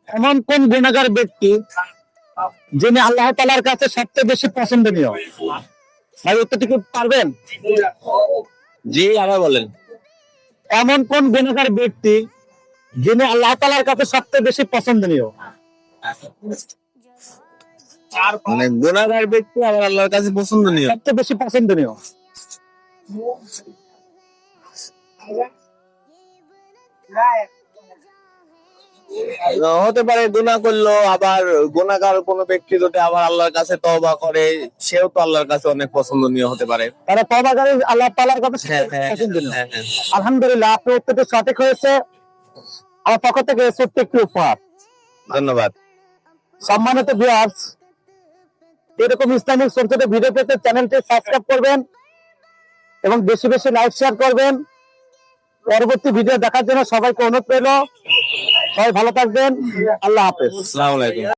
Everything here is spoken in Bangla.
এমন কোন গুণাগার ব্যক্তি যিনি আল্লাহ তাআলার কাছে সবচেয়ে বেশি পছন্দনীয়? ভাই উত্তরটি কি পারবেন? জি, আবার বলেন। এমন কোন গুণাগার ব্যক্তি যিনি আল্লাহ তাআলার কাছে সবচেয়ে বেশি পছন্দনীয়? মানে গুনাহগার ব্যক্তি আবার আল্লাহর কাছে পছন্দনীয়। সবচেয়ে বেশি পছন্দনীয়। হতে পারে গুনাহ করলো, আবার গুনাহগার কোন ব্যক্তি যদি আবার আল্লাহর কাছে তওবা করে, সেও তো আল্লাহর কাছে অনেক পছন্দনীয় হতে পারে। তারা তওবাকারী আল্লাহ তাআলার কাছে হ্যাঁ, হ্যাঁ, পছন্দনীয়। হ্যাঁ, হ্যাঁ। আলহামদুলিল্লাহ, আপনার উত্তরটি সঠিক হয়েছে। আমার পক্ষ থেকে ছোট্ট একটি উপহার। ধন্যবাদ। সম্মানিত ভিউয়ার্স, এরকম ইসলামিক ছোট ছোট ভিডিও পেতে চ্যানেলটি সাবস্ক্রাইব করবেন এবং বেশি বেশি লাইক শেয়ার করবেন। পরবর্তী ভিডিও দেখার জন্য সবাইকে অনুরোধ রইল। সবাই ভালো থাকবেন। আল্লাহ হাফেজ। আসসালামু আলাইকুম।